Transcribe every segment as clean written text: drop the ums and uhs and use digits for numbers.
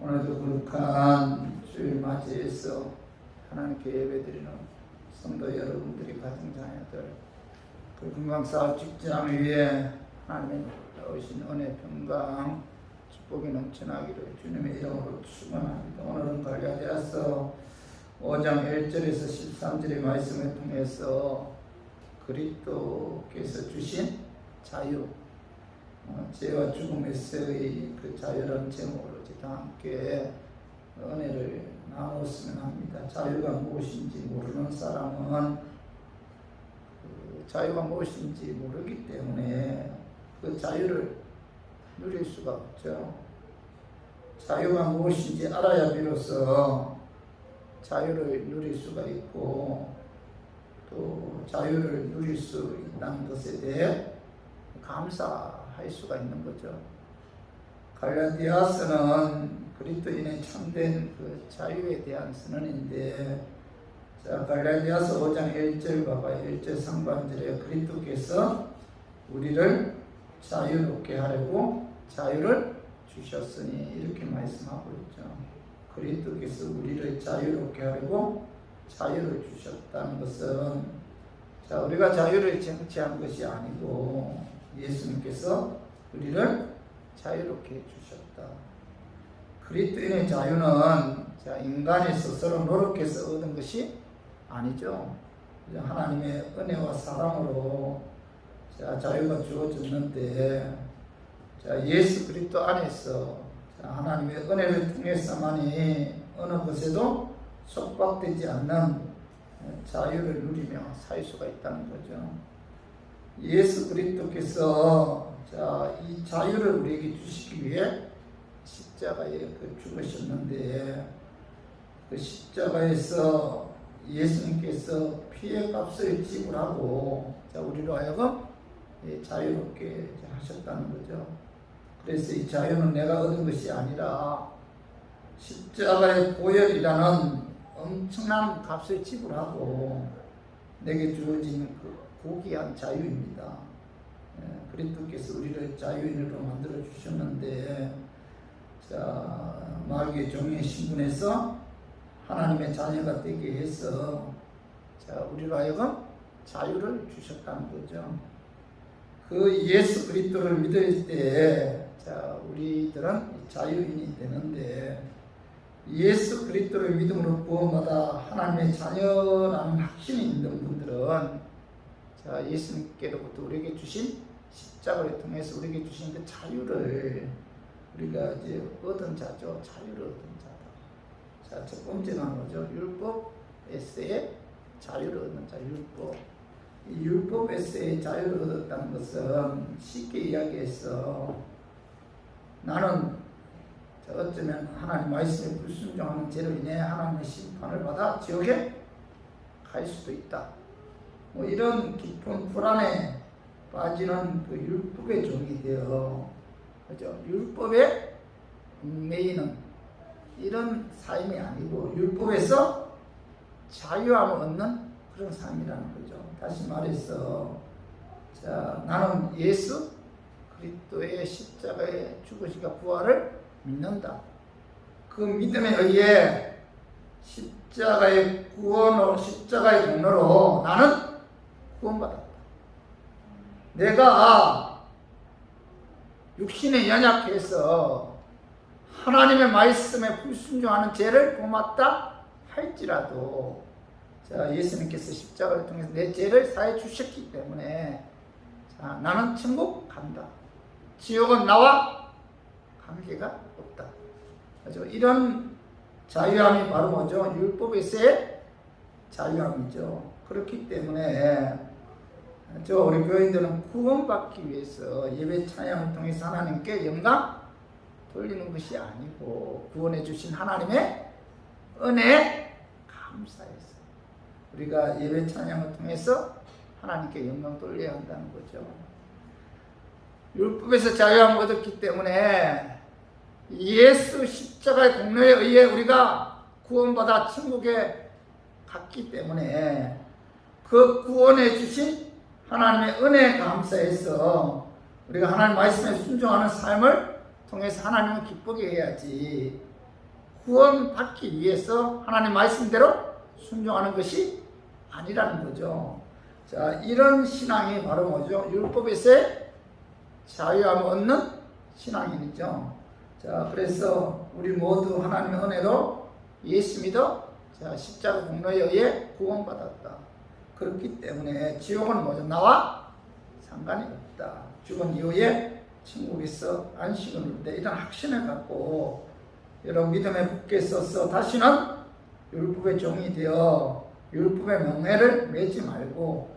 오늘도 거룩한 주일 맞이해서 하나님께 예배드리는 성도 여러분들이 가정자녀들 그 건강사업 직장을 위해 하나님의 오신 은혜 평강 축복이 넘쳐나기를 주님의 이름으로 축원합니다. 오늘은 갈라디아서 5장 1절에서 13절의 말씀을 통해서 그리스도께서 주신 자유, 죄와 죽음에서의 그 자유라는 제목으로 다 함께 은혜를 나눴으면 합니다. 자유가 무엇인지 모르는 사람은 그 자유가 무엇인지 모르기 때문에 그 자유를 누릴 수가 없죠. 자유가 무엇인지 알아야 비로소 자유를 누릴 수가 있고 또 자유를 누릴 수 있다는 것에 대해 감사할 수가 있는 거죠. 갈라디아서는 그리스도인의 참된 그 자유에 대한 선언인데, 자, 갈라디아서 5장 1절 봐봐요. 1절 상반절에 그리스도께서 우리를 자유롭게 하려고 자유를 주셨으니 이렇게 말씀하고 있죠. 그리스도께서 우리를 자유롭게 하려고 자유를 주셨다는 것은, 자, 우리가 자유를 쟁취한 것이 아니고 예수님께서 우리를 자유롭게 해주셨다. 그리스도인의 자유는 자, 인간이 스스로 노력해서 얻은 것이 아니죠. 하나님의 은혜와 사랑으로 자, 자유가 주어졌는데, 자, 예수 그리스도 안에서 자, 하나님의 은혜를 통해서만이 어느 것에도 속박되지 않는 자유를 누리며 살 수가 있다는 거죠. 예수 그리스도께서 자, 이 자유를 우리에게 주시기 위해 십자가에 죽으셨는데, 그 십자가에서 예수님께서 피의 값을 지불하고 자, 우리로 하여금 자유롭게 하셨다는 거죠. 그래서 이 자유는 내가 얻은 것이 아니라 십자가의 보혈이라는 엄청난 값을 지불하고 내게 주어진 그 고귀한 자유입니다. 그리스도께서 우리를 자유인으로 만들어 주셨는데, 자, 마귀의 종의 신분에서 하나님의 자녀가 되게 해서 자, 우리로 하여금 자유를 주셨다는 거죠. 그 예수 그리스도를 믿을 때 자, 우리들은 자유인이 되는데, 예수 그리스도를 믿음으로 구원받아 하나님의 자녀라는 확신이 있는 분들은 자, 예수님께로부터 우리에게 주신 십자가를 통해서 우리에게 주신 그 자유를 우리가 이제 얻은 자죠. 자유를 얻은 자다. 자, 첫 번째는 뭐죠? 율법에서의 자유를 얻는 자, 율법. 이 율법에서의 자유를 얻었다는 것은 쉽게 이야기해서 나는 어쩌면 하나님 말씀에 불순종하는 죄로 인해 하나님의 심판을 받아 지옥에 갈 수도 있다. 뭐 이런 깊은 불안에 빠지는 그 율법의 종이 되어, 그죠? 율법에 매이는 이런 삶이 아니고 율법에서 자유함을 얻는 그런 삶이라는 거죠. 다시 말해서 자, 나는 예수 그리스도의 십자가의 죽으시가 부활을 믿는다. 그 믿음에 의해 십자가의 구원으로, 십자가의 공로로 나는 구원받았다. 내가 육신에 연약해서 하나님의 말씀에 불순종하는 죄를 범했다 할지라도 자, 예수님께서 십자가를 통해서 내 죄를 사해 주셨기 때문에 자, 나는 천국 간다. 지옥은 나와 관계가 없다. 그렇죠? 이런 자유함이 바로 뭐죠? 율법에서의 자유함이죠. 그렇기 때문에 우리 교인들은 구원받기 위해서 예배 찬양을 통해서 하나님께 영광 돌리는 것이 아니고 구원해 주신 하나님의 은혜에 감사해서 우리가 예배 찬양을 통해서 하나님께 영광 돌려야 한다는 거죠. 율법에서 자유함을 얻었기 때문에 예수 십자가의 공로에 의해 우리가 구원받아 천국에 갔기 때문에 그 구원해 주신 하나님의 은혜에 감사해서 우리가 하나님 말씀에 순종하는 삶을 통해서 하나님을 기쁘게 해야지 구원받기 위해서 하나님 말씀대로 순종하는 것이 아니라는 거죠. 자, 이런 신앙이 바로 뭐죠? 율법에서의 자유함을 얻는 신앙이죠. 자, 그래서 우리 모두 하나님의 은혜로 예수 믿어 자, 십자가 공로에 의해 구원받았다. 그렇기 때문에 지옥은 뭐죠? 나와 상관이 없다. 죽은 이후에 천국에서 안식을 누릴 때 이런 확신을 갖고 여러분 믿음에 굳게 있어서 다시는 율법의 종이 되어 율법의 명예를 매지 말고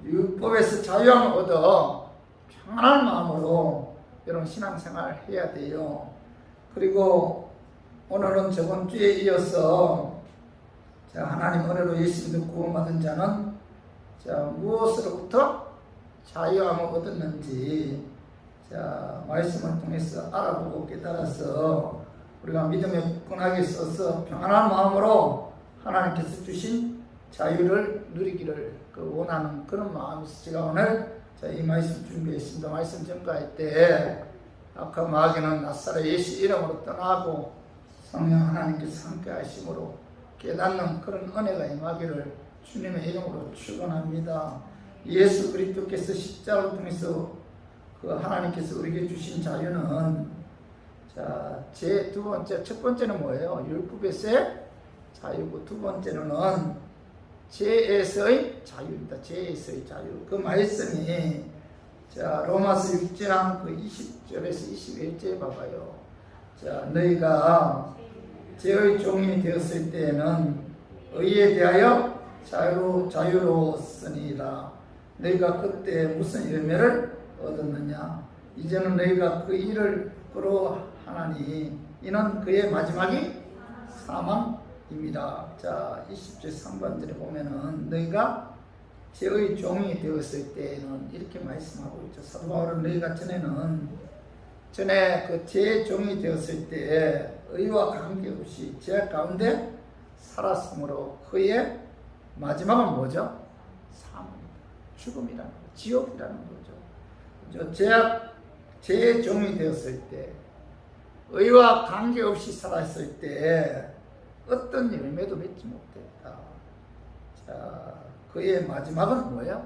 율법에서 자유함을 얻어 평안한 마음으로 여러분 신앙생활 해야 돼요. 그리고 오늘은 저번 주에 이어서 자, 하나님 은혜로 예수 믿어 구원받은 자는 자, 무엇으로부터 자유함을 얻었는지 자, 말씀을 통해서 알아보고 깨달아서 우리가 믿음에 굳건하게 있어서 평안한 마음으로 하나님께서 주신 자유를 누리기를 원하는 그런 마음에서 제가 오늘 자, 이 말씀 준비했습니다. 말씀 전가할 때 아까 마귀는 낫사렛 예수 이름으로 떠나고 성령 하나님께서 함께 하심으로 깨닫는 그런 은혜가 임하기를 주님의 이름으로 축원합니다. 예수 그리스도께서 십자가를 통해서 그 하나님께서 우리에게 주신 자유는 자, 제 두 번째, 첫 번째는 뭐예요? 율법에서의 자유고 두 번째는 죄에서의 자유입니다. 죄에서의 자유. 그 말씀이 자, 로마서 6장 그 20절에서 21절에 봐봐요. 자, 너희가 죄의 종이 되었을 때에는 의에 대하여 자유로웠으니라. 너희가 그때 무슨 열매를 얻었느냐? 이제는 너희가 그 일을 끌어하나니 이는 그의 마지막이 사망입니다. 자, 20절 3번절에 보면은 너희가 죄의 종이 되었을 때에는 이렇게 말씀하고 있죠. 사도 바울은 너희가 전에 그 죄의 종이 되었을 때 의와 관계없이 죄 가운데 살았으므로 그의 마지막은 뭐죠? 사망입니다. 죽음이라는 거죠. 지옥이라는 거죠. 죄의 종이 되었을 때 의와 관계없이 살았을 때 어떤 열매도 맺지 못했다. 자, 그의 마지막은 뭐예요?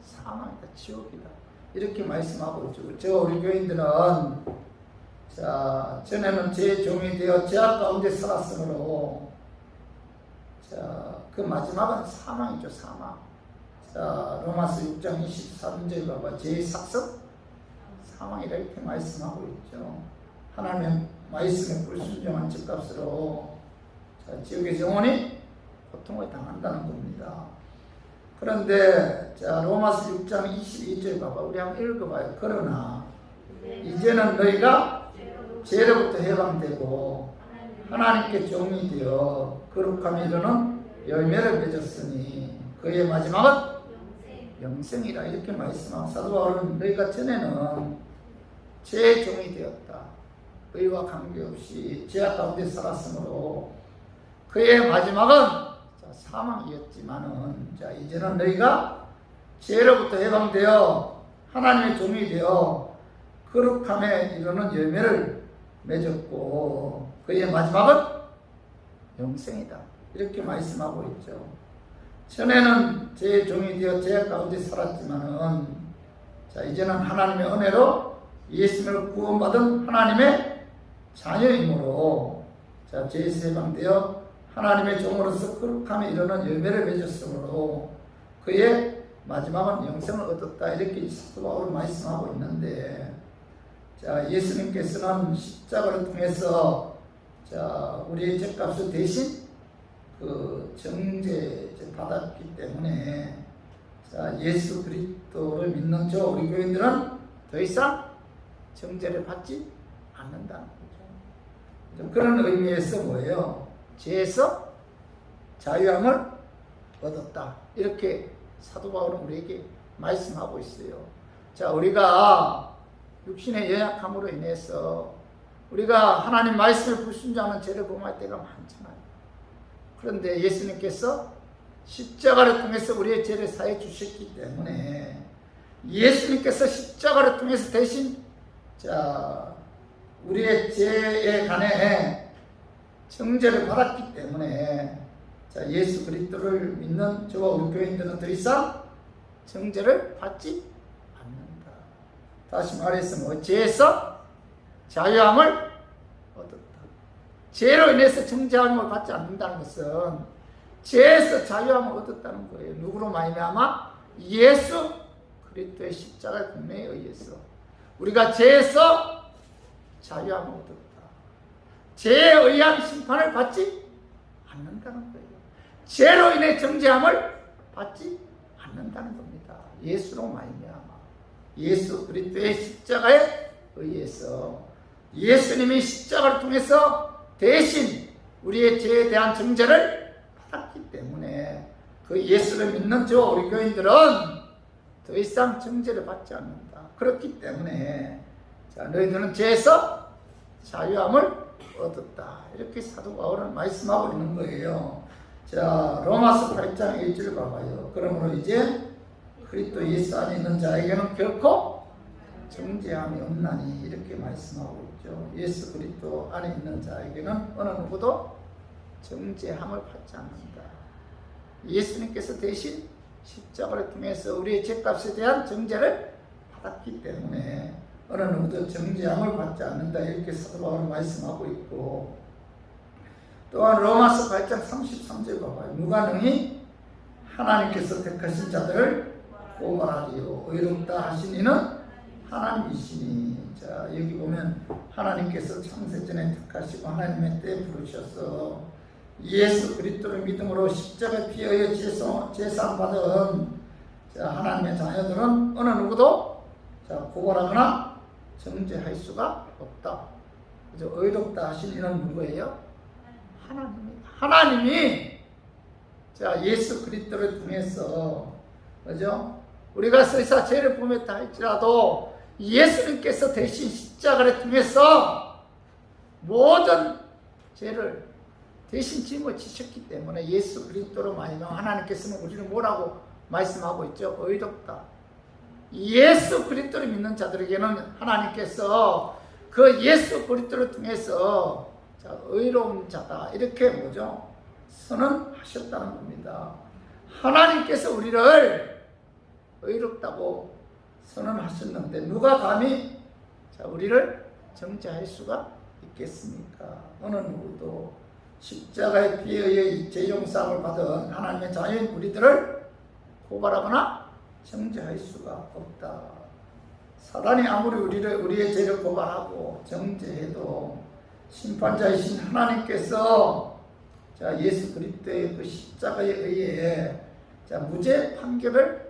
사망이다. 지옥이다. 이렇게 말씀하고 있죠. 저 우리 교인들은 자, 전에는 죄의 종이 되어 죄악 가운데 살았으므로 자, 그 마지막은 사망이죠. 사망. 자, 로마서 6장 23절 봐봐. 죄의 삭습 사망이라 이렇게 말씀하고 있죠. 하나님의 말씀에 불순종한 죄값으로 자, 지옥에서 영원히 고통을 당한다는 겁니다. 그런데 자, 로마서 6장 22절 봐봐. 우리 한번 읽어봐요. 그러나 이제는 너희가 죄로부터 해방되고 하나님께 종이 되어 거룩함에 이르는 열매를 맺었으니 그의 마지막은 영생이라 이렇게 말씀하고 사도 바울은 너희가 전에는 죄의 종이 되었다. 의와 관계없이 죄악 가운데 살았으므로 그의 마지막은 사망이었지만은 자, 이제는 너희가 죄로부터 해방되어 하나님의 종이 되어 거룩함에 이르는 열매를 맺었고 그의 마지막은 영생이다. 이렇게 말씀하고 있죠. 전에는 죄의 종이 되어 죄 가운데 살았지만은 자, 이제는 하나님의 은혜로 예수님을 구원받은 하나님의 자녀이므로 자, 죄에서 해방되어 하나님의 종으로서 거룩함에 이르는 열매를 맺었으므로 그의 마지막은 영생을 얻었다. 이렇게 사도 바울은 말씀하고 있는데 자, 예수님께서는 십자가를 통해서 자, 우리의 죄값을 대신 그 정죄 받았기 때문에 자, 예수 그리스도를 믿는 저 우리 교인들은 더 이상 정죄를 받지 않는다는 거죠. 그런 의미에서 뭐예요? 죄에서 자유함을 얻었다. 이렇게 사도 바울은 우리에게 말씀하고 있어요. 자, 우리가 육신의 연약함으로 인해서 우리가 하나님 말씀을 불순종하는 죄를 범할 때가 많잖아요. 그런데 예수님께서 십자가를 통해서 우리의 죄를 사해 주셨기 때문에 예수님께서 십자가를 통해서 대신 자, 우리의 죄에 관해 정죄를 받았기 때문에 자, 예수 그리스도를 믿는 저와 우리 교인들은 더 이상 정죄를 받지 않는다. 다시 말해서 뭐 죄에서 자유함을 얻었다. 죄로 인해서 정죄함을 받지 않는다는 것은 죄에서 자유함을 얻었다는 거예요. 누구로 말미암아? 예수 그리스도의 십자가의 공로에 의해서 우리가 죄에서 자유함을 얻었다. 죄에 의한 심판을 받지 않는다는 거예요. 죄로 인해 정죄함을 받지 않는다는 겁니다. 예수로 말미암아 예수 그리스도의 십자가에 의해서 예수님이 십자가를 통해서 대신 우리의 죄에 대한 정죄를 받았기 때문에 그 예수를 믿는 저와 우리 교인들은 더 이상 정죄를 받지 않는다. 그렇기 때문에 자, 너희들은 죄에서 자유함을 얻었다. 이렇게 사도 바울은 말씀하고 있는 거예요. 자, 로마서 8장 1절 봐봐요. 그러므로 이제 그리스도 예수 안에 있는 자에게는 결코 정죄함이 없나니 이렇게 말씀하고 있죠. 예수 그리스도 안에 있는 자에게는 어느 누구도 정죄함을 받지 않는다. 예수님께서 대신 십자가를 통해서 우리의 죄값에 대한 정죄를 받았기 때문에 어느 누구도 정죄함을 받지 않는다. 이렇게 사도 바울은 말씀하고 있고, 또한 로마서 8장 33절 봐봐요. 누가 능히 하나님께서 택하신 자들을 고발하리요. 의롭다 하신 이는 하나님이시니. 자, 여기 보면 하나님께서 창세전에 택하시고 하나님의 때에 부르셔서 예수 그리스도를 믿음으로 십자가에 피에 의해 제사함 받은 자, 하나님의 자녀들은 어느 누구도 자, 고발하거나 정죄할 수가 없다. 그죠? 의롭다 하신 이는 누구예요? 하나님이 자, 예수 그리스도를 통해서 그죠? 우리가 설사 죄를 범했다 할지라도 예수님께서 대신 십자가를 통해서 모든 죄를 대신 짊어지셨기 때문에 예수 그리스도로 말미암아 하나님께서는 우리를 뭐라고 말씀하고 있죠? 의롭다. 예수 그리스도를 믿는 자들에게는 하나님께서 그 예수 그리스도를 통해서 자, 의로운 자다. 이렇게 뭐죠? 선언하셨다는 겁니다. 하나님께서 우리를 의롭다고 선언하셨는데 누가 감히 자, 우리를 정죄할 수가 있겠습니까? 어느 누구도 십자가의 피에 의해 죄용사함을 받은 하나님의 자녀인 우리들을 고발하거나 정죄할 수가 없다. 사단이 아무리 우리의 죄를 고발하고 정죄해도 심판자이신 하나님께서 자, 예수 그리스도의 그 십자가에 의해 자, 무죄 판결을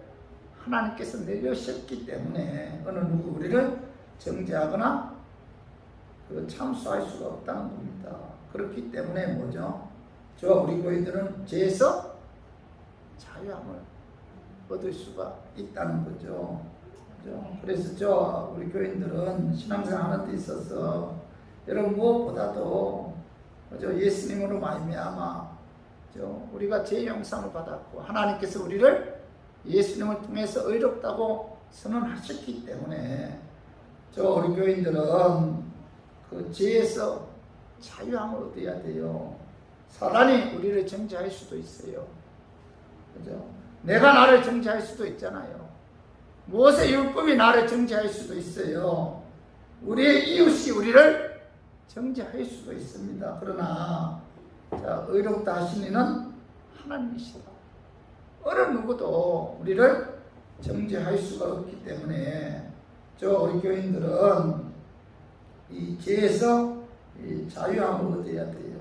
하나님께서 내려셨기 때문에 어느 누구 우리를 정죄하거나 참수할 수가 없다는 겁니다. 그렇기 때문에 뭐죠? 저와 우리 교인들은 죄에서 자유함을 얻을 수가 있다는 거죠. 그래서 저와 우리 교인들은 신앙생활 하는 데 있어서 여러분 무엇보다도 예수님으로 말미암아 우리가 죄 용서를 받았고 하나님께서 우리를 예수님을 통해서 의롭다고 선언하셨기 때문에 저와 우리 교인들은 그 죄에서 자유함을 얻어야 돼요. 사단이 우리를 정죄할 수도 있어요. 그죠? 내가 나를 정죄할 수도 있잖아요. 모세 율법이 나를 정죄할 수도 있어요. 우리의 이웃이 우리를 정죄할 수도 있습니다. 그러나 자, 의롭다 하신 이는 하나님이시다. 어느 누구도 우리를 정죄할 수가 없기 때문에 저 우리 교인들은 이 죄에서 이 자유함을 얻어야 돼요.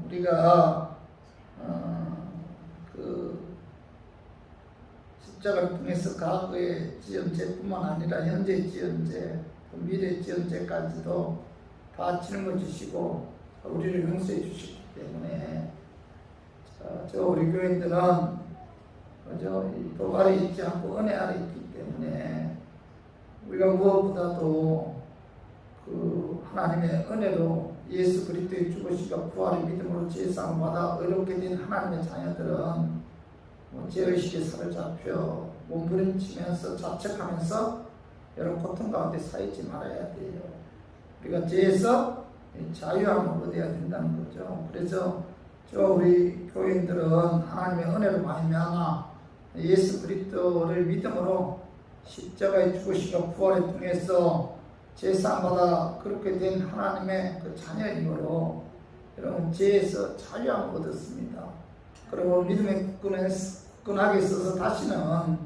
우리가 그 십자가를 통해서 과거에 지은 죄뿐만 아니라 현재 지은 죄, 미래 지은 죄까지도 다 짊어지시고 우리를 용서해 주시기 때문에 저 우리 교인들은 이 법 아래 있지 않고 은혜 아래 있기 때문에 우리가 무엇보다도 그 하나님의 은혜로 예수 그리스도의 죽으시고 부활의 믿음으로 죄사함을 받아 의롭게 된 하나님의 자녀들은 죄의식에 사로잡혀 몸부림치면서 자책하면서 여러분 고통 가운데 쌓이지 말아야 돼요. 우리가 죄에서 자유함을 얻어야 된다는 거죠. 그래서 우리 교인들은 하나님의 은혜로 말미암아 예수 그리스도를 믿음으로 십자가의 죽으심과 부활을 통해서 제사마다 그렇게 된 하나님의 그 자녀이므로 여러분 죄에서 자유함을 얻었습니다. 그리고 믿음의 끈하게 있어서 다시는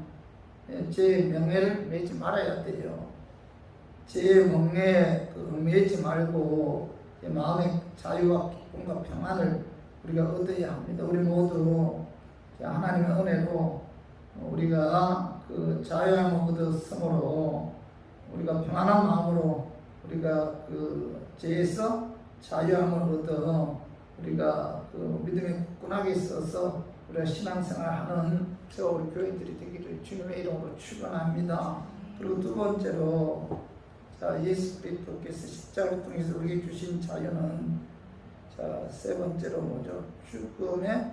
죄의 명예를 매지 말아야 돼요. 죄의 명예에 매지 말고 마음의 자유와 기쁨과 평안을 우리가 얻어야 합니다. 우리 모두 하나님의 은혜로 우리가 그 자유함을 얻었으므로 우리가 평안한 마음으로 우리가 그 죄에서 자유함을 얻어 우리가 그 믿음에 굳건하게 있어서 우리가 신앙생활하는 우리 교인들이 되기를 주님의 이름으로 축원합니다. 그리고 두 번째로 예수 그리스도께서 십자가를 통해서 우리에게 주신 자유는 세 번째로 뭐죠? 죽음의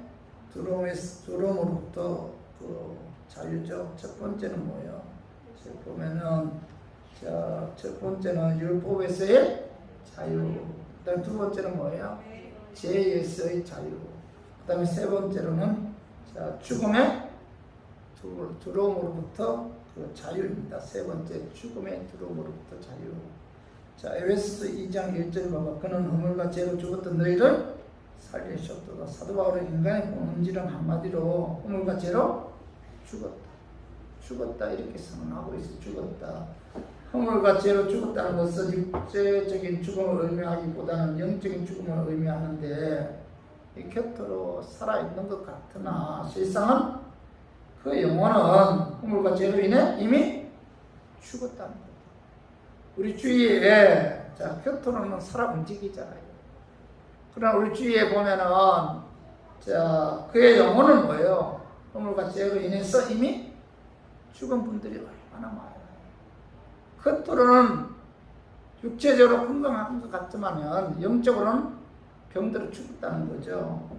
두려움으로부터 그 자유죠. 첫 번째는 뭐예요? 보면은 첫 번째는 율법에서의 자유. 그다음 두 번째는 뭐예요? 죄에서의 자유. 그다음에 세 번째로는 죽음의 두려움으로부터 그 자유입니다. 세 번째 죽음의 두려움으로부터 자유. 에베소서 2장 1절 봐봐. 그는 허물과 죄로 죽었던 너희를 살리셨도다. 사도 바울은 인간의 본질은 한마디로 허물과 죄로 죽었다 이렇게 선언하고 있어. 죽었다. 허물과 죄로 죽었다는 것은 육체적인 죽음을 의미하기보다는 영적인 죽음을 의미하는데 이 곁으로 살아있는 것 같으나 실상은 그 영혼은 허물과 죄로 인해 이미 죽었다는 거예요. 우리 주위에 곁으로는 살아 움직이잖아요. 그러나 우리 주위에 보면은 그의 영혼은 뭐예요? 허물과 죄로 인해서 이미 죽은 분들이 얼마나 많아요. 겉으로는 육체적으로 건강한 것 같지만 영적으로는 병들어 죽었다는 거죠.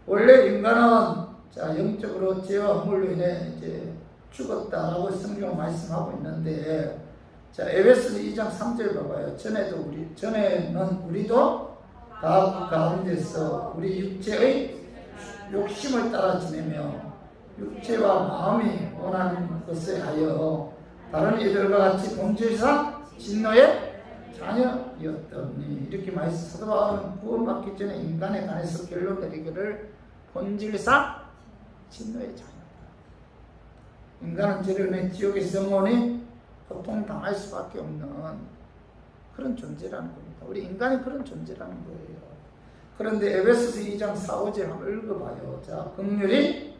원래 인간은 영적으로 죄와 허물로 인해 이제 죽었다라고 성경 말씀하고 있는데 에베소서 2장 3절 봐봐요. 전에는 우리도 다 그 가운데서 우리 육체의 욕심을 따라 지내며 육체와 마음이 원하는 것에 하여 다른 이들과 같이 본질상 진노의 자녀였더니 이렇게 말씀. 사도 바울은 구원받기 전에 인간에 관해서 결론 내리기를 본질상 진노의 자녀다. 인간은 죄를 내 지옥에서 영원히 고통당할 수밖에 없는 그런 존재라는 겁니다. 우리 인간이 그런 존재라는 거예요. 그런데 에베소서 2장 4, 5절 한번 읽어봐요. 긍휼히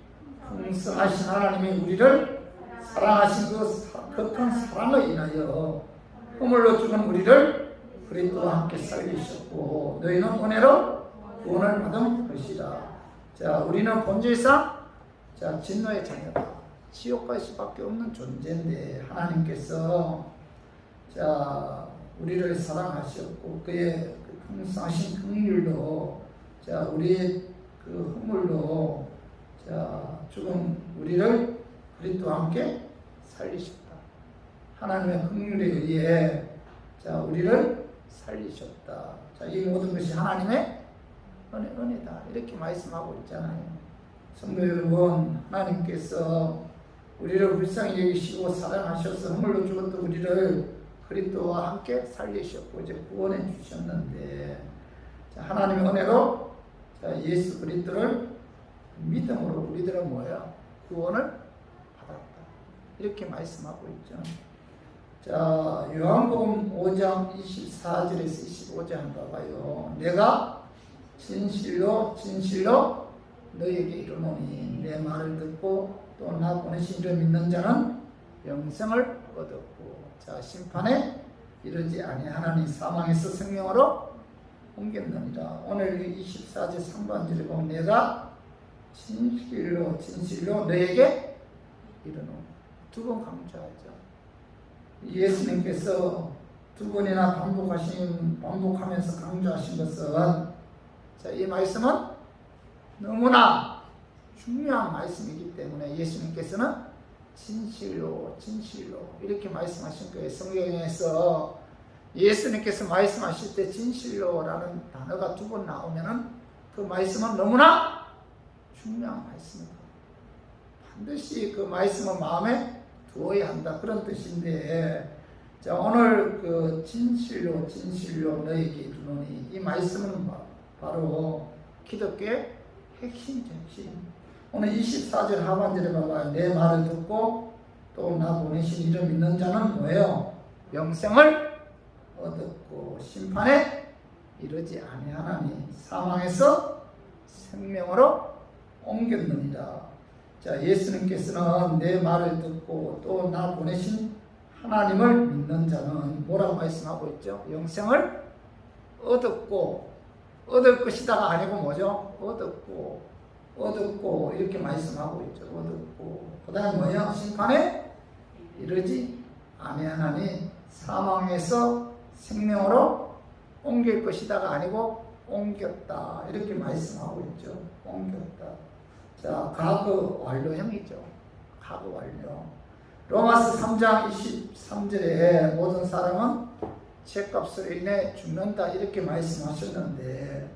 풍성하신 하나님이 우리를 사랑하신 그 큰 사랑을 인하여 허물로 죽은 우리를 그리스도와 함께 살리셨고 너희는 은혜로 구원을 받은 것이라. 우리는 본질상 진노의 자녀다. 지옥 갈 수밖에 없는 존재인데 하나님께서 우리를 사랑하셨고 그의 풍성하신 긍휼로 우리의 그 허물로 죽은 우리를 그리스도와 함께 살리셨다. 하나님의 긍휼에 의해 우리를 살리셨다. 이 모든 것이 하나님의 은혜다. 이렇게 말씀하고 있잖아요. 성도 여러분, 하나님께서 우리를 불쌍히 여기시고 사랑하셔서 허물로 죽었던 우리를 그리스도와 함께 살리셨고 이제 구원해 주셨는데 하나님의 은혜로 예수 그리스도를 믿음으로 우리들은 뭐야? 구원을 받았다. 이렇게 말씀하고 있죠. 요한복음 5장 24절에서 25절 한번 봐봐요. 내가 진실로 너희에게 이르노니 내 말을 듣고 또 나 보내신 이를 믿는 자는 영생을 얻었고 심판에 이르지 아니하나니 사망에서 생명으로 옮겼느니라. 오늘 24절 3번절에 보면 내가 진실로 너에게 이르노니 두 번 강조하죠. 예수님께서 두 번이나 반복하면서 강조하신 것은 이 말씀은 너무나 중요한 말씀이기 때문에 예수님께서는 진실로 이렇게 말씀하신 거예요. 성경에서 예수님께서 말씀하실 때 진실로라는 단어가 2번 나오면은 그 말씀은 너무나 중요한 말씀이다. 반드시 그 말씀을 마음에 두어야 한다. 그런 뜻인데, 자, 오늘 그 진실로 너에게 이르노니, 이 말씀은 바로 기독교의 핵심이죠, 핵심. 오늘 24절 하반절에 봐봐요. 내 말을 듣고 또 나 보내신 이를 믿는 자는 뭐예요? 영생을 얻었고 심판에 이르지 아니하나니 사망에서 생명으로 옮겼느니라. 자, 예수님께서는 내 말을 듣고 또 나 보내신 하나님을 믿는 자는 뭐라고 말씀하고 있죠? 영생을 얻었고, 얻을 것이다가 아니고 뭐죠? 얻었고 이렇게 말씀하고 있죠. 얻었고, 그 다음에 뭐냐? 심판에 이르지 아니하나니 사망에서 생명으로 옮길 것이다가 아니고 옮겼다, 이렇게 말씀하고 있죠. 옮겼다. 자, 과거 완료형이죠. 과거 완료. 로마서 3장 23절에 모든 사람은 죄값으로 인해 죽는다, 이렇게 말씀하셨는데,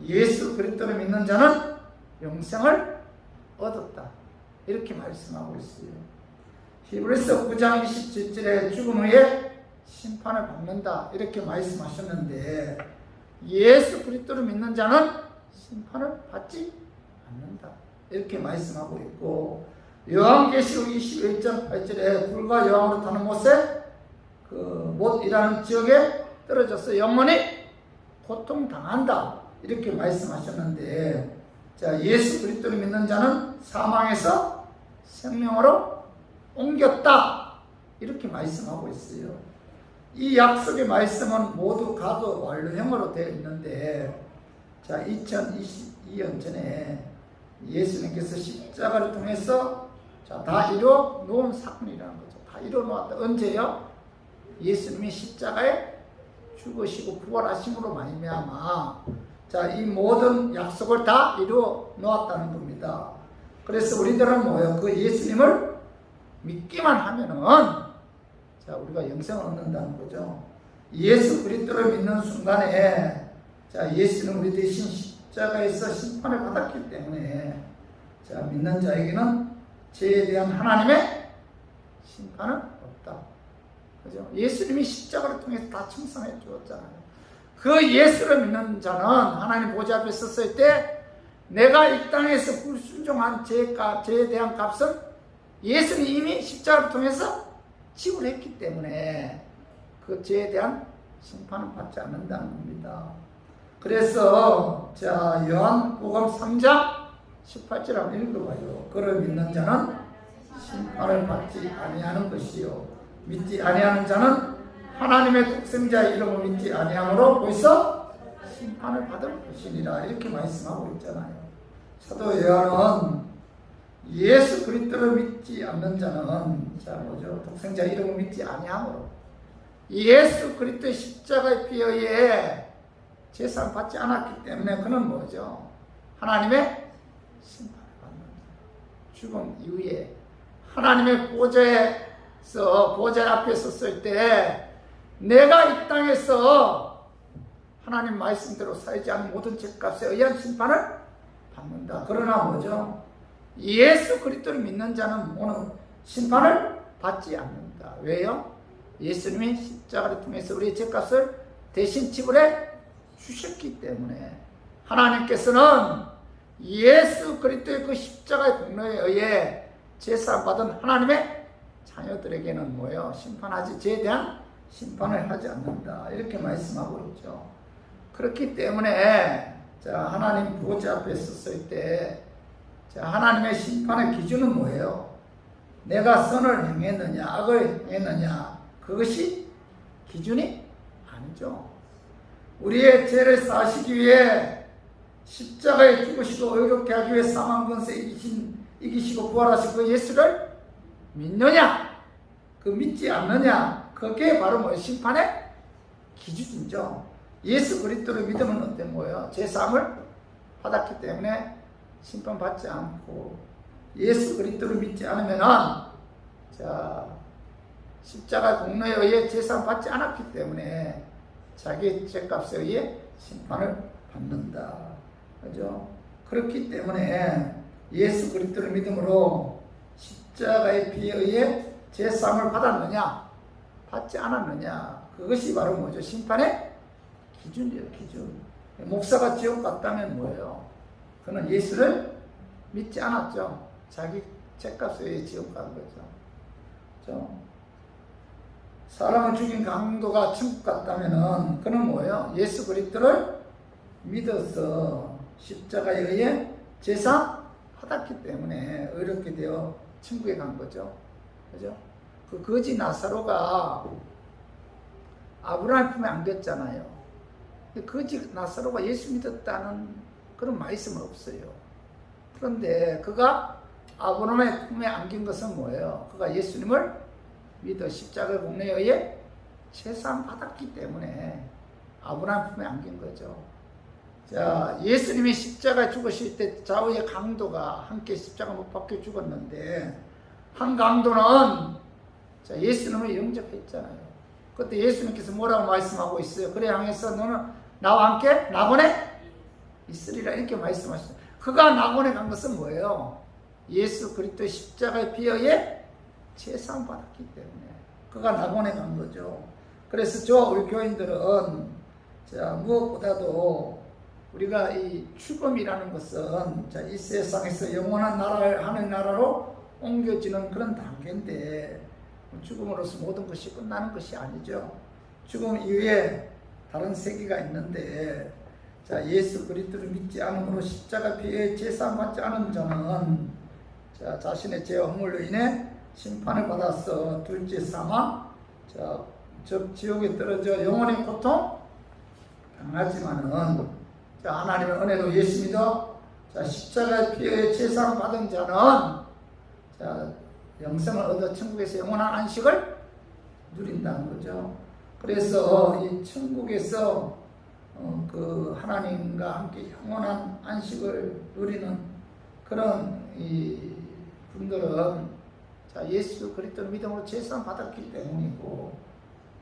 예수 그리스도를 믿는 자는 영생을 얻었다, 이렇게 말씀하고 있어요. 히브리서 9장 27절에 죽음 후에 심판을 받는다, 이렇게 말씀하셨는데, 예수 그리스도를 믿는 자는 심판을 받지 않는다, 이렇게 말씀하고 있고, 요한계시록 21장 8절에 불과 여왕으로 타는 못에 그 못이라는 지역에 떨어져서 영원히 고통당한다, 이렇게 말씀하셨는데, 자, 예수 그리스도를 믿는 자는 사망에서 생명으로 옮겼다, 이렇게 말씀하고 있어요. 이 약속의 말씀은 모두 과거 완료형으로 되어 있는데, 자, 2022년 전에 예수님께서 십자가를 통해서 자, 다 이루어 놓은 사건이라는 거죠. 다 이루어 놓았다. 언제요? 예수님이 십자가에 죽으시고 부활하심으로 말미암아, 자, 이 모든 약속을 다 이루어 놓았다는 겁니다. 그래서 우리들은 뭐예요? 그 예수님을 믿기만 하면은, 자, 우리가 영생을 얻는다는 거죠. 예수 그리스도를 믿는 순간에, 자, 예수는 우리 대신 십자가에서 심판을 받았기 때문에, 자, 믿는 자에게는 죄에 대한 하나님의 심판은 없다. 그죠? 예수님이 십자가를 통해서 다 청산해 주었잖아요. 그 예수를 믿는 자는 하나님 보좌 앞에 섰을 때 내가 이 땅에서 불순종한 죄에 대한 값은 예수님이 이미 십자가를 통해서 지불했기 때문에 그 죄에 대한 심판은 받지 않는다는 겁니다. 그래서 자, 요한복음 3장 18절 한번 읽어봐요. 그를 믿는 자는 심판을 받지 아니하는 것이요, 믿지 아니하는 자는 하나님의 독생자의 이름을 믿지 아니함으로 벌써 심판을 받을 것이니라, 이렇게 말씀하고 있잖아요. 사도 요한은 예수 그리스도를 믿지 않는 자는, 자, 뭐죠? 독생자의 이름을 믿지 아니함으로, 예수 그리스도의 십자가의 피에 의해 제사를 받지 않았기 때문에 그는 뭐죠? 하나님의 심판을 받는 자. 죽음 이후에 하나님의 보좌 앞에 섰을 때 내가 이 땅에서 하나님 말씀대로 살지 않은 모든 죄값에 의한 심판을 받는다. 그러나 뭐죠? 예수 그리스도를 믿는 자는 오늘 심판을 받지 않는다. 왜요? 예수님이 십자가를 통해서 우리의 죄값을 대신 지불해 주셨기 때문에, 하나님께서는 예수 그리스도의 그 십자가의 공로에 의해 제사 받은 하나님의 자녀들에게는 뭐예요? 심판하지, 죄에 대한 심판을 하지 않는다, 이렇게 말씀하고 있죠. 그렇기 때문에 자, 하나님 보좌 앞에 섰을 때, 자, 하나님의 심판의 기준은 뭐예요? 내가 선을 행했느냐 악을 행했느냐, 그것이 기준이 아니죠. 우리의 죄를 사시기 위해 십자가에 죽으시고 의롭게 하기 위해 사망 권세 이기시고 부활하신 그 예수를 믿느냐, 그 믿지 않느냐, 그게 바로 뭐 심판의 기준이죠. 예수 그리스도를 믿으면 어때 뭐예요? 죄사함을 받았기 때문에 심판받지 않고, 예수 그리스도를 믿지 않으면은 자, 십자가 공로에 의해 제사함 받지 않았기 때문에 자기 죄값에 의해 심판을 받는다. 그죠? 그렇기 때문에 예수 그리스도를 믿음으로 십자가의 피에 의해 제사함을 받았느냐 받지 않았느냐, 그것이 바로 뭐죠? 심판의 기준이에요. 기준. 목사가 지옥 갔다면 뭐예요? 그는 예수를 믿지 않았죠. 자기 죄값에 의해 지옥 간 거죠. 그렇죠? 사람을 죽인 강도가 천국 갔다면은 그는 뭐예요? 예수 그리스도를 믿어서 십자가에 의해 제사 받았기 때문에 의롭게 되어 천국에 간 거죠. 그죠? 그 거지 나사로가 아브라함 품에 안겼잖아요. 거지 나사로가 예수 믿었다는 그런 말씀은 없어요. 그런데 그가 아브라함의 품에 안긴 것은 뭐예요? 그가 예수님을 믿어 십자가 공로에 의해 제사함 받았기 때문에 아브라함 품에 안긴 거죠. 자, 예수님이 십자가에 죽으실 때 좌우의 강도가 함께 십자가 못 박혀 죽었는데 한 강도는 자, 예수님을 영접했잖아요. 그때 예수님께서 뭐라고 말씀하고 있어요? 그래 향해서 너는 나와 함께 낙원에 있으리라 이렇게 말씀하셨어요. 그가 낙원에 간 것은 뭐예요? 예수 그리스도의 십자가의 피에 의해 제사함 받았기 때문에 그가 낙원에 간 거죠. 그래서 우리 교인들은 자, 무엇보다도 우리가 이 죽음이라는 것은 자, 이 세상에서 영원한 나라를 하늘 나라로 옮겨지는 그런 단계인데 죽음으로써 모든 것이 끝나는 것이 아니죠. 죽음 이후에 다른 세계가 있는데 자, 예수 그리스도를 믿지 않음으로 십자가 피에 제사함 받지 않은 자는 자, 자신의 죄와 허물로 인해 심판을 받아서 둘째 사망, 자, 즉 지옥에 떨어져 영원히 고통 당하지만은 자, 하나님의 은혜로 예수 믿어 자, 십자가의 피에 제사함 받은 자는 자, 영생을 얻어 천국에서 영원한 안식을 누린다는 거죠. 그래서 이 천국에서 그 하나님과 함께 영원한 안식을 누리는 그런 이 분들은 자, 예수 그리스도를 믿음으로 제사함 받았기 때문이고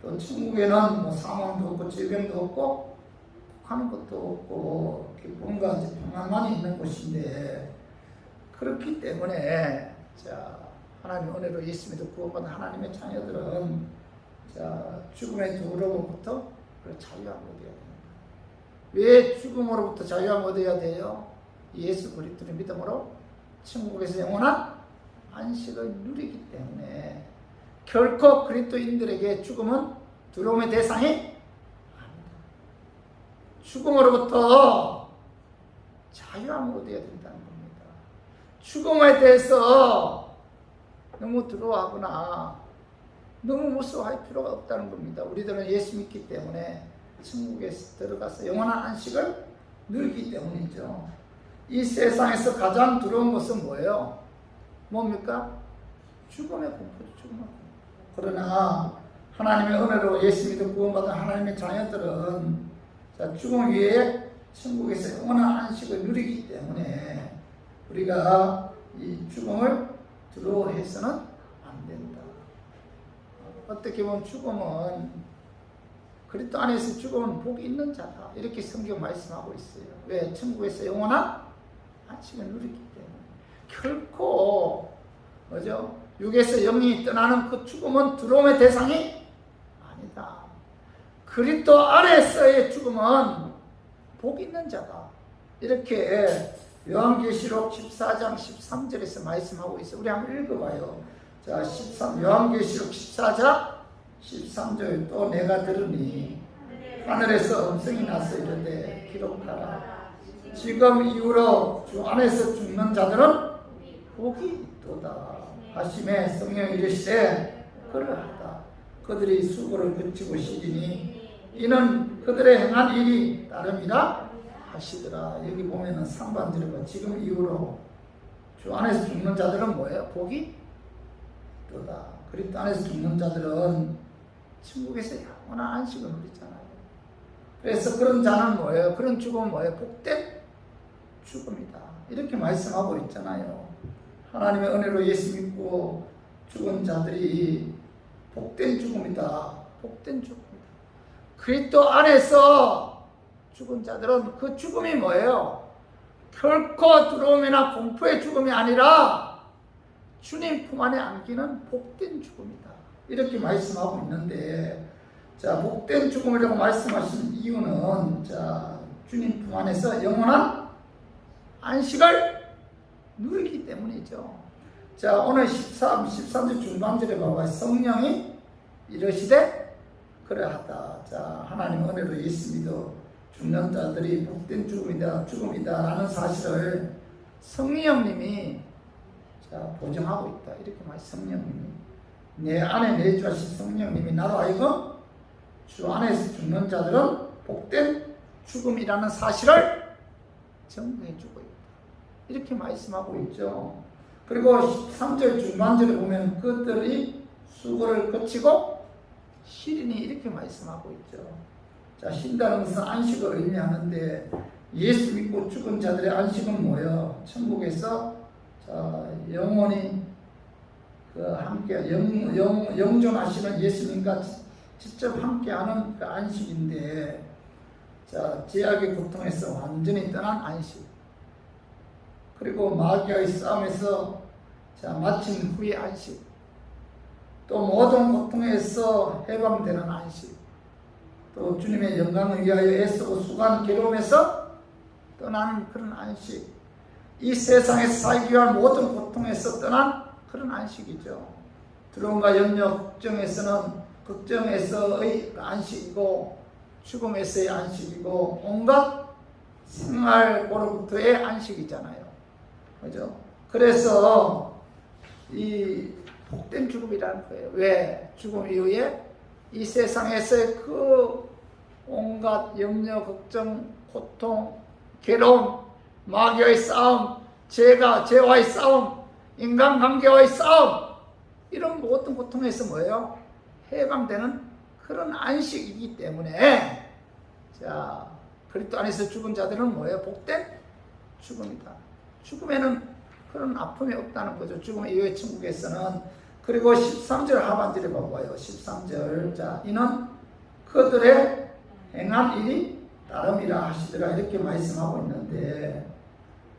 또 천국에는 뭐 사망도 없고 질병도 없고 하는 것도 없고 기쁨과 평안만이 있는 곳인데 그렇기 때문에 자, 하나님의 은혜로 예수 믿어 구원받은 하나님의 자녀들은 자, 죽음의 두려움으로부터 자유함을 얻어야 됩니다. 왜 죽음으로부터 자유함을 얻어야 돼요? 예수 그리스도를 믿음으로 천국에서 영원한 안식을 누리기 때문에 결코 그리스도인들에게 죽음은 두려움의 대상이 아니다. 죽음으로부터 자유함을 얻어야 된다는 겁니다. 죽음에 대해서 너무 두려워하거나 너무 무서워할 필요가 없다는 겁니다. 우리들은 예수 믿기 때문에 천국에 들어가서 영원한 안식을 누리기 때문이죠. 이 세상에서 가장 두려운 것은 뭐예요? 뭡니까? 죽음의 공포죠. 죽음의 공포. 그러나 하나님의 은혜로 예수 믿어 구원받은 하나님의 자녀들은 자, 죽음 위에 천국에서 영원한 안식을 누리기 때문에 우리가 이 죽음을 두려워해서는 안 된다. 어떻게 보면 죽음은 그리스도 안에서 죽음은 복이 있는 자다. 이렇게 성경 말씀하고 있어요. 왜? 천국에서 영원한 안식을 누리기 때문에. 결코 뭐죠? 육에서 영이 떠나는 그 죽음은 두려움의 대상이 아니다. 그리스도 안에서의 죽음은 복 있는 자다. 이렇게 요한계시록 14장 13절에서 말씀하고 있어요. 우리 한번 읽어봐요. 자, 요한계시록 14장 13절 또 내가 들으니 하늘에서 음성이 나서 이르되 기록하라. 지금 이후로 주 안에서 죽는 자들은 복이 있도다. 하심에 성령 이르시되 그러하다. 그들이 수고를 그치고 쉬리니 이는 그들의 행한 일이 따름이라 하시더라. 여기 보면은 상반절에 지금 이후로 주 안에서 죽는 자들은 뭐예요? 복이 있도다. 그리스도 안에서 죽는 자들은 천국에서 영원한 안식을 누리잖아요. 그래서 그런 자는 뭐예요? 그런 죽음은 뭐예요? 복된 죽음이다. 이렇게 말씀하고 있잖아요. 하나님의 은혜로 예수 믿고 죽은 자들이 복된 죽음이다. 복된 죽음이다. 그리스도 안에서 죽은 자들은 그 죽음이 뭐예요? 결코 두려움이나 공포의 죽음이 아니라 주님 품 안에 안기는 복된 죽음이다. 이렇게 말씀하고 있는데, 자, 복된 죽음이라고 말씀하신 이유는, 자, 주님 품 안에서 영원한 안식을 누리기 때문이죠. 자, 오늘 13절 중반절에 봐봐. 성령이 이러시되 그러하다. 자, 하나님 은혜로 예수 믿어 죽는 자들이 복된 죽음이다 라는 사실을 성령님이 자, 보증하고 있다. 이렇게 성령님이 내 안에 내주하신 성령님이 나로 하여금 주 안에서 죽는 자들은 복된 죽음이라는 사실을 증거해주고 있다. 이렇게 말씀하고 있죠. 그리고 13절 중반절에 보면 그들이 수고를 거치고 쉬리니 이렇게 말씀하고 있죠. 자, 쉰다는 것은 안식을 의미하는데, 예수 믿고 죽은 자들의 안식은 뭐예요? 천국에서 자, 영원히 함께 영존하시는 예수님과 직접 함께하는 그 안식인데, 자, 죄악의 고통에서 완전히 떠난 안식, 그리고 마귀와의 싸움에서 자, 마친 후의 안식, 또 모든 고통에서 해방되는 안식, 또 주님의 영광을 위하여 애쓰고 수고한 괴로움에서 떠나는 그런 안식, 이 세상에서 살기 위한 모든 고통에서 떠난 그런 안식이죠. 두려움과 염려, 걱정에서의 안식이고, 죽음에서의 안식이고, 온갖 생활고로부터의 안식이잖아요. 그죠? 그래서 이 복된 죽음이라는 거예요. 왜? 죽음 이후에 이 세상에서의 그 온갖 염려, 걱정, 고통, 괴로움, 마귀와의 싸움, 죄와의 싸움, 인간관계와의 싸움, 이런 모든 고통에서 뭐예요? 해방되는 그런 안식이기 때문에, 자, 그리스도 안에서 죽은 자들은 뭐예요? 복된 죽음이다. 죽음에는 그런 아픔이 없다는 거죠. 죽음 이후의 천국에서는. 그리고 13절 하반절에 봐봐요. 13절. 자, 이는 그들의 행한 일이 따름이라 하시더라. 이렇게 말씀하고 있는데,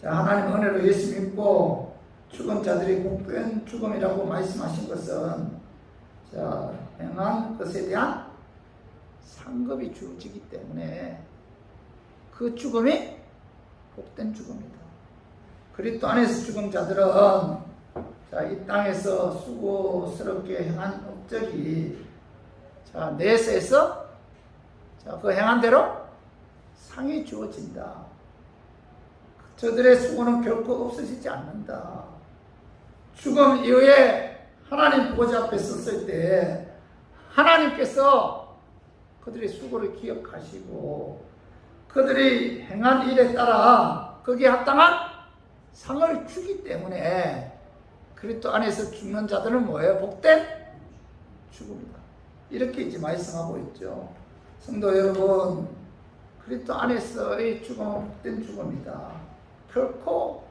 자, 하나님 은혜로 예수 믿고 죽은 자들이 복된 죽음이라고 말씀하신 것은, 자, 행한 것에 대한 상급이 주어지기 때문에 그 죽음이 복된 죽음이다. 그리스도 안에서 죽은 자들은, 자, 이 땅에서 수고스럽게 행한 업적이, 자, 내세에서, 자, 그 행한 대로 상이 주어진다. 저들의 수고는 결코 없어지지 않는다. 죽음 이후에 하나님 보좌 앞에 섰을 때 하나님께서 그들의 수고를 기억하시고 그들이 행한 일에 따라 거기에 합당한 상을 주기 때문에 그리스도 안에서 죽는 자들은 뭐예요? 복된 죽음이다. 이렇게 이제 말씀하고 있죠. 성도 여러분, 그리스도 안에서의 죽음은 복된 죽음이다. 결코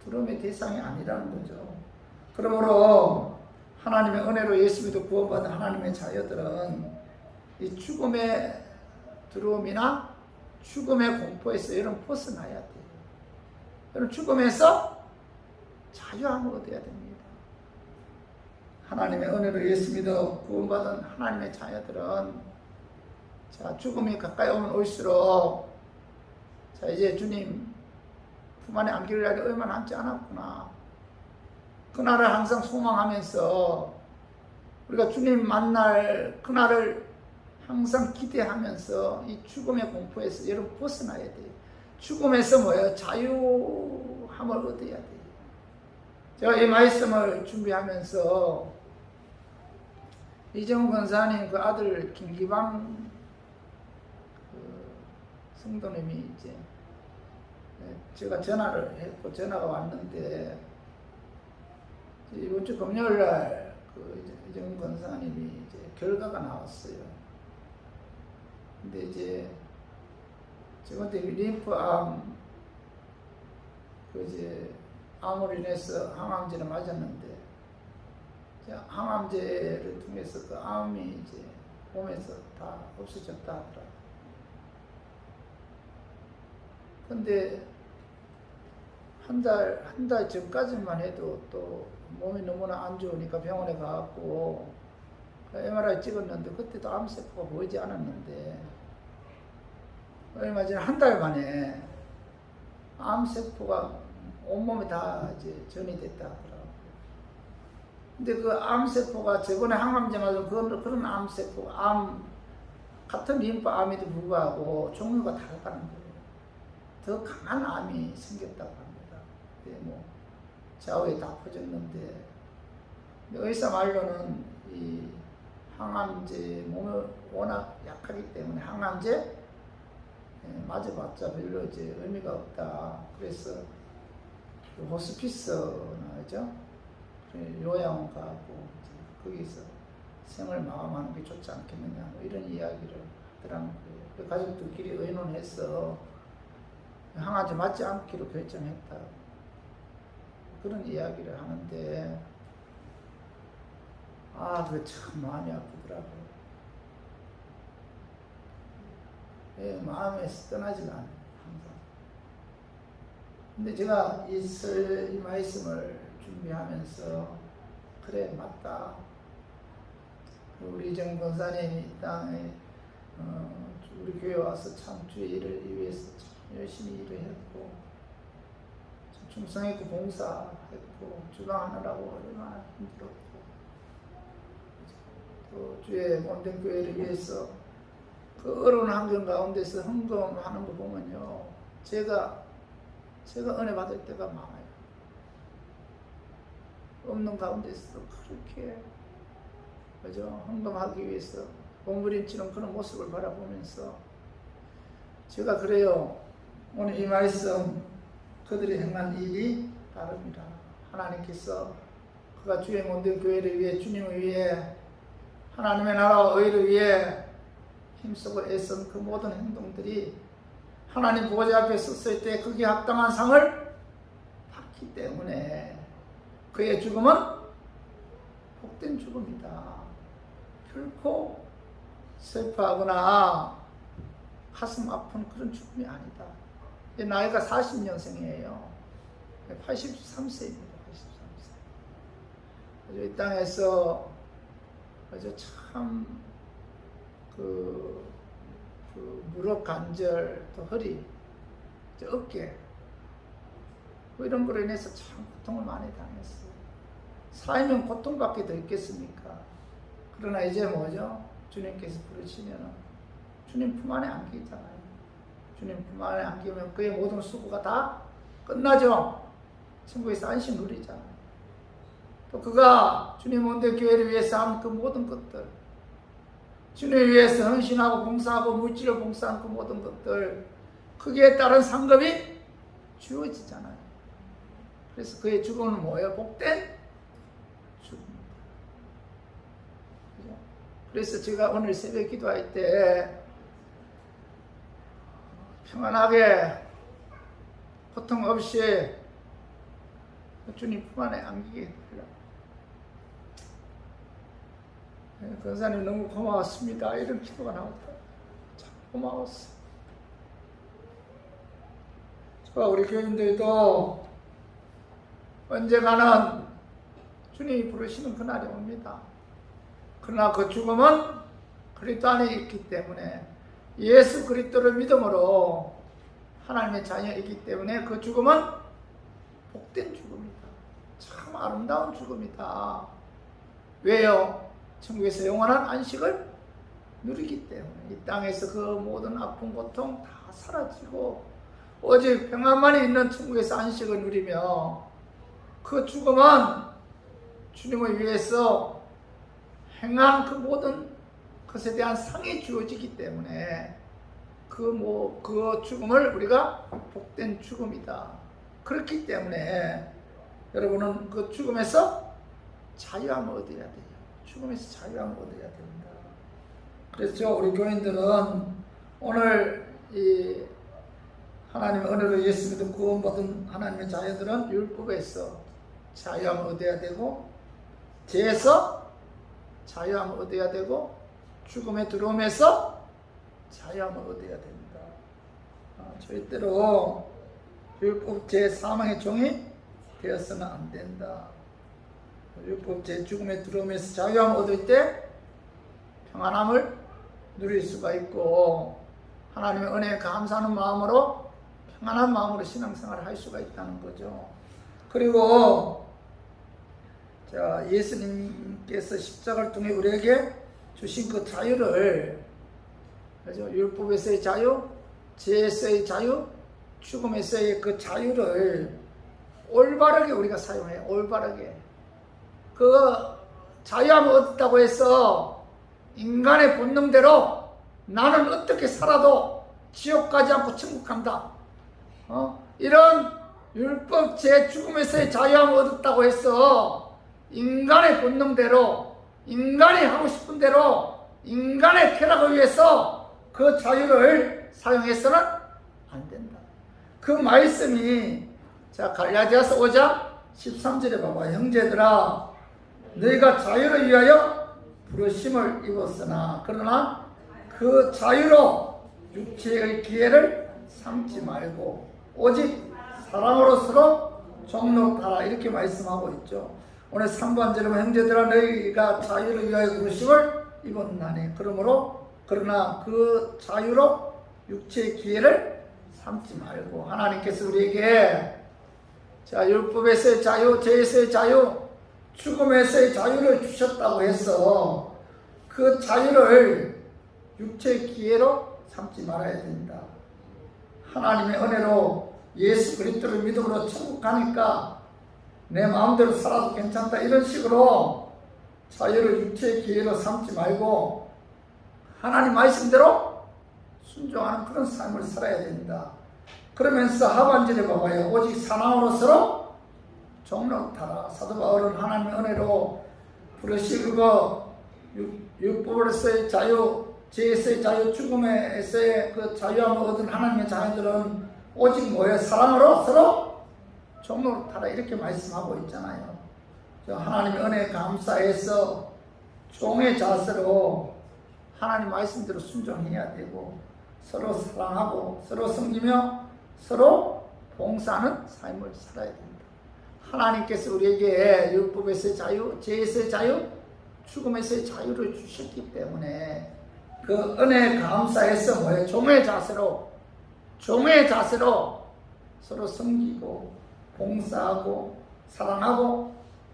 두려움의 대상이 아니라는 거죠. 그러므로 하나님의 은혜로 예수 믿어 구원받은 하나님의 자녀들은 이 죽음의 두려움이나 죽음의 공포에서 여러분 벗어나야 돼요. 여러분 죽음에서 자유함을 얻어야 됩니다. 하나님의 은혜로 예수 믿어 구원받은 하나님의 자녀들은, 자, 죽음이 가까이 오면 올수록, 자, 이제 주님 품 안에 안길 날이 얼마 남지 않았구나. 그날을 항상 소망하면서 우리가 주님 만날 그날을 항상 기대하면서 이 죽음의 공포에서 여러분 벗어나야 돼요. 죽음에서 뭐예요? 자유함을 얻어야 돼요. 제가 이 말씀을 준비하면서 이정훈 권사님 그 아들 김기방 그 성도님이 이제 제가 전화를 했고 전화가 왔는데, 이번 주 금요일 날 그 이정훈 권사님이 이제 결과가 나왔어요. 근데 이제 저한테 림프암 그 이제 암으로 인해서 항암제를 맞았는데 항암제를 통해서 그 암이 이제 몸에서 다 없어졌다 하더라고요. 근데 한 달 전까지만 해도 또 몸이 너무나 안 좋으니까 병원에 가갖고 MRI 찍었는데 그때도 암세포가 보이지 않았는데 얼마 전에 한 달 만에 암세포가 온몸에 다 이제 전이 됐다 하더라고요. 근데 그 암세포가 저번에 항암제 맞은 그런 암세포, 같은 림프암에도 불구하고 종류가 다르다는 거예요. 더 강한 암이 생겼다고 합니다. 근데 뭐 좌우에 다 퍼졌는데 의사 말로는 이 항암제 몸이 워낙 약하기 때문에 항암제 맞아봤자 별로 이제 의미가 없다. 그래서 호스피스나 그죠? 요양원 가고 거기서 생을 마감하는 게 좋지 않겠느냐 뭐 이런 이야기를 하더라고요. 가족들끼리 의논해서 항암제 맞지 않기로 결정했다. 그런 이야기를 하는데 그게 참 마음이 아프더라고요. 마음에서 떠나지가 않아요, 항상. 근데 제가 이 말씀을 준비하면서 그래, 맞다. 우리 정 권사님이 이 땅에 우리 교회 와서 참 주의 일을 위해서 참 열심히 일을 했고 충성했고 봉사했고 주방하느라고 얼마나 힘들었고 또 주의 몸된 교회를 위해서 그 어려운 환경 가운데서 헌금하는 거 보면요, 제가 은혜 받을 때가 많아요. 없는 가운데서도 그렇게 그죠? 헌금하기 위해서 몸부림치는 그런 모습을 바라보면서 제가 그래요. 오늘 이 말씀 그들이 행한 일이 다릅니다. 하나님께서 그가 주의 몸된 교회를 위해 주님을 위해 하나님의 나라와 의를 위해 힘쓰고 애쓴 그 모든 행동들이 하나님 보좌 앞에 섰을 때 그게 합당한 상을 받기 때문에 그의 죽음은 복된 죽음이다. 결코 슬퍼하거나 가슴 아픈 그런 죽음이 아니다. 나이가 40년생이에요. 83세입니다. 83세. 이 땅에서 참 무릎 관절, 또 허리, 어깨 이런 거로 인해서 참 고통을 많이 당했어요. 살면 고통밖에 더 있겠습니까? 그러나 이제 뭐죠? 주님께서 부르시면 주님 품 안에 안기잖아요. 주님 품 안에 안기면 그의 모든 수고가 다 끝나죠. 천국에서 안식 누리잖아요. 또 그가 주님 몸된 교회를 위해서 한 그 모든 것들, 주님을 위해서 헌신하고 봉사하고 물질을 봉사한 그 모든 것들, 거기에 따른 상급이 주어지잖아요. 그래서 그의 죽음은 뭐예요? 복된 죽음입니다. 그래서 제가 오늘 새벽 기도할 때 평안하게 고통 없이 주님 품 안에 안기게 해달라고. 권사님 너무 고마웠습니다. 이런 기도가 나왔다. 참 고마웠어. 우리 교인들도 언젠가는 주님이 부르시는 그날이 옵니다. 그러나 그 죽음은 그리스도 안에 있기 때문에 예수 그리스도를 믿음으로 하나님의 자녀이기 때문에 그 죽음은 복된 죽음이다. 참 아름다운 죽음이다. 왜요? 천국에서 영원한 안식을 누리기 때문에 이 땅에서 그 모든 아픔 고통 다 사라지고 오직 평안만이 있는 천국에서 안식을 누리며 그 죽음은 주님을 위해서 행한 그 모든 것에 대한 상이 주어지기 때문에 그 죽음을 우리가 복된 죽음이다. 그렇기 때문에 여러분은 그 죽음에서 자유함을 얻어야 돼요. 죽음에서 자유함을 얻어야 됩니다. 그래서 우리 교인들은 오늘 이 하나님의 은혜로 예수 믿고 구원받은 하나님의 자녀들은 율법에서 자유함을 얻어야 되고 죄에서 자유함을 얻어야 되고 죽음의 두려움에서 자유함을 얻어야 된다. 절대로 율법죄 사망의 종이 되어서는 안 된다. 율법죄 죽음의 두려움에서 자유함을 얻을 때 평안함을 누릴 수가 있고 하나님의 은혜에 감사하는 마음으로 평안한 마음으로 신앙생활을 할 수가 있다는 거죠. 그리고 예수님께서 십자가를 통해 우리에게 주신 그 자유를, 그죠? 율법에서의 자유, 죄에서의 자유, 죽음에서의 그 자유를 올바르게 우리가 사용해요. 올바르게. 그 자유함을 얻었다고 해서 인간의 본능대로 나는 어떻게 살아도 지옥 가지 않고 천국 간다. 이런 율법 제 죽음에서의 자유함을 얻었다고 해서 인간의 본능대로 인간이 하고 싶은 대로 인간의 쾌락을 위해서 그 자유를 사용해서는 안 된다. 그 말씀이 갈라디아서 5장 13절에 봐봐요. 형제들아 너희가 자유를 위하여 부르심을 입었으나 그러나 그 자유로 육체의 기회를 삼지 말고 오직 사랑으로 서로 종로하라 이렇게 말씀하고 있죠. 오늘 3번절에 형제들아 너희가 자유를 위하여 부르심을 입었나니 그러나 그 자유로 육체의 기회를 삼지 말고 하나님께서 우리에게 율법에서의 자유, 죄에서의 자유, 죽음에서의 자유를 주셨다고 해서 그 자유를 육체의 기회로 삼지 말아야 된다. 하나님의 은혜로 예수 그리스도를 믿음으로 천국 가니까 내 마음대로 살아도 괜찮다 이런 식으로 자유를 육체의 기회로 삼지 말고 하나님 말씀대로 순종하는 그런 삶을 살아야 된다. 그러면서 하반절에 봐봐요. 오직 사랑으로 서로 종로타라. 사도 바울은 하나님의 은혜로 부르시고 율법으로서의 자유, 죄에서의 자유, 죽음에서의 그 자유함을 얻은 하나님의 자녀들은 오직 뭐예요? 사랑으로 서로 종로타라 이렇게 말씀하고 있잖아요. 하나님의 은혜에 감사해서 종의 자세로 하나님 말씀대로 순종해야 되고 서로 사랑하고 서로 섬기며 서로 봉사하는 삶을 살아야 됩니다. 하나님께서 우리에게 율법에서의 자유, 죄에서의 자유, 죽음에서의 자유를 주셨기 때문에 그 은혜에 감사해서 뭐예요? 종의 자세로 서로 섬기고 봉사하고 사랑하고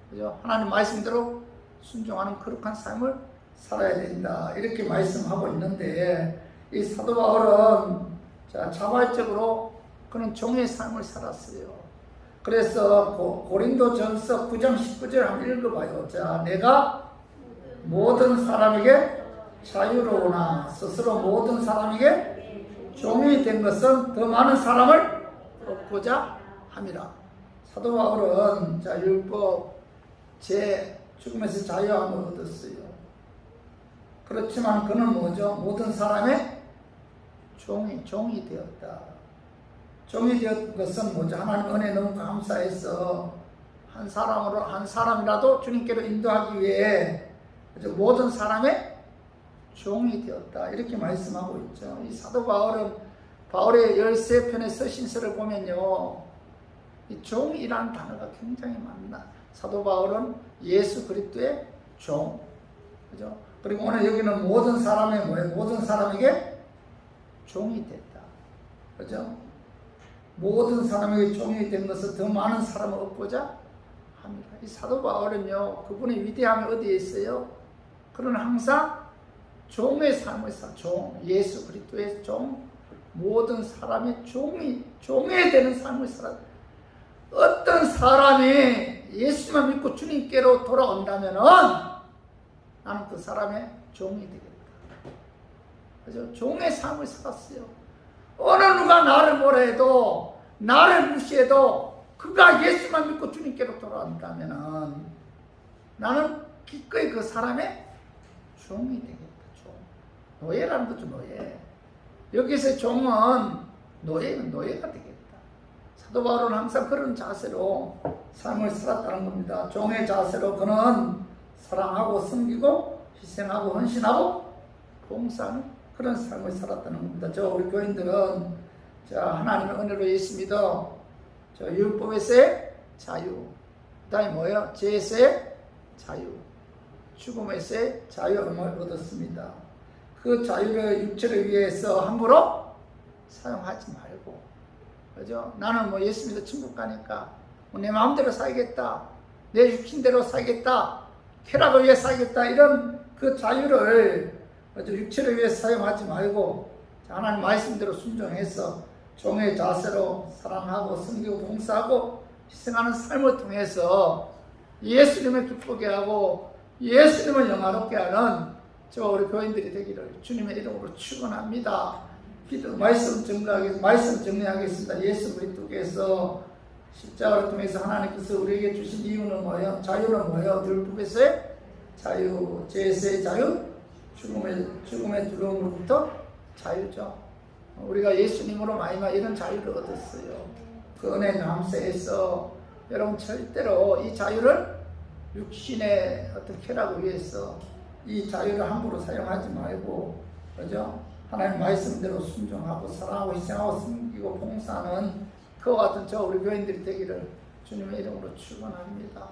그죠? 하나님 말씀대로 순종하는 거룩한 삶을 살아야 된다 이렇게 말씀하고 있는데 이 사도 바울은 자발적으로 그는 종의 삶을 살았어요. 그래서 고린도전서 9장 19절 한번 읽어봐요. 내가 모든 사람에게 자유로우나 스스로 모든 사람에게 종이 된 것은 더 많은 사람을 얻고자 함이라. 사도 바울은 율법 제 죽음에서 자유함을 얻었어요. 그렇지만 그는 뭐죠? 모든 사람의 종이 되었다. 종이 되었던 것은 뭐죠? 하나님 은혜 너무 감사해서 한 사람이라도 주님께로 인도하기 위해 모든 사람의 종이 되었다. 이렇게 말씀하고 있죠. 이 사도 바울은 바울의 13편의 서신서를 보면요. 이 종이라는 단어가 굉장히 많나. 사도 바울은 예수 그리스도의 종. 그죠? 그리고 오늘 여기는 모든 사람의 뭐예요? 모든 사람에게 종이 됐다. 그죠? 모든 사람에게 종이 된 것은 더 많은 사람을 얻고자 합니다. 이 사도 바울은요, 그분의 위대함이 어디에 있어요? 그는 항상 종의 삶을 예수 그리스도의 종, 모든 사람의 종이 되는 삶을 살아. 어떤 사람이 예수만 믿고 주님께로 돌아온다면은 나는 그 사람의 종이 되겠다. 그죠? 종의 삶을 살았어요. 어느 누가 나를 뭐라 해도 나를 무시해도 그가 예수만 믿고 주님께로 돌아온다면은 나는 기꺼이 그 사람의 종이 되겠다. 종. 노예라는 거죠. 노예. 여기서 종은 노예가 되겠다. 사도 바울은 항상 그런 자세로 삶을 살았다는 겁니다. 종의 자세로 그는 사랑하고 섬기고 희생하고 헌신하고 봉사하는 그런 삶을 살았다는 겁니다. 저 우리 교인들은 자 하나님의 은혜로 예수 믿어 저 율법에서의 자유, 그다음에 뭐예요? 죄에서의 자유, 죽음에서의 자유를 얻었습니다. 그 자유를 육체를 위해서 함부로 사용하지 말고, 그죠? 나는 뭐 예수 믿어 천국 가니까 뭐 내 마음대로 살겠다, 내 육신대로 살겠다, 쾌락을 위해 살겠다, 이런 그 자유를 육체를 위해 사용하지 말고 하나님 말씀대로 순종해서 종의 자세로 사랑하고 섬기고 봉사하고 희생하는 삶을 통해서 예수님을 기쁘게 하고 예수님을 영화롭게 하는 저 우리 교인들이 되기를 주님의 이름으로 축원합니다. 기도 말씀 정리하겠습니다. 예수 그리스도께서 십자가를 통해서 하나님께서 우리에게 주신 이유는 뭐예요? 자유는 뭐예요? 율법에서의 자유, 죄에서의 자유, 죽음의 두려움으로부터 자유죠. 우리가 예수님으로 말미암아 이런 자유를 얻었어요. 그 은혜 남세에서 여러분 절대로 이 자유를 육신의 어떤 쾌락을 위해서 이 자유를 함부로 사용하지 말고, 그죠? 하나님 말씀대로 순종하고 사랑하고 희생하고 섬기고 봉사하는 그와 같은 저 우리 교인들이 되기를 주님의 이름으로 축원합니다.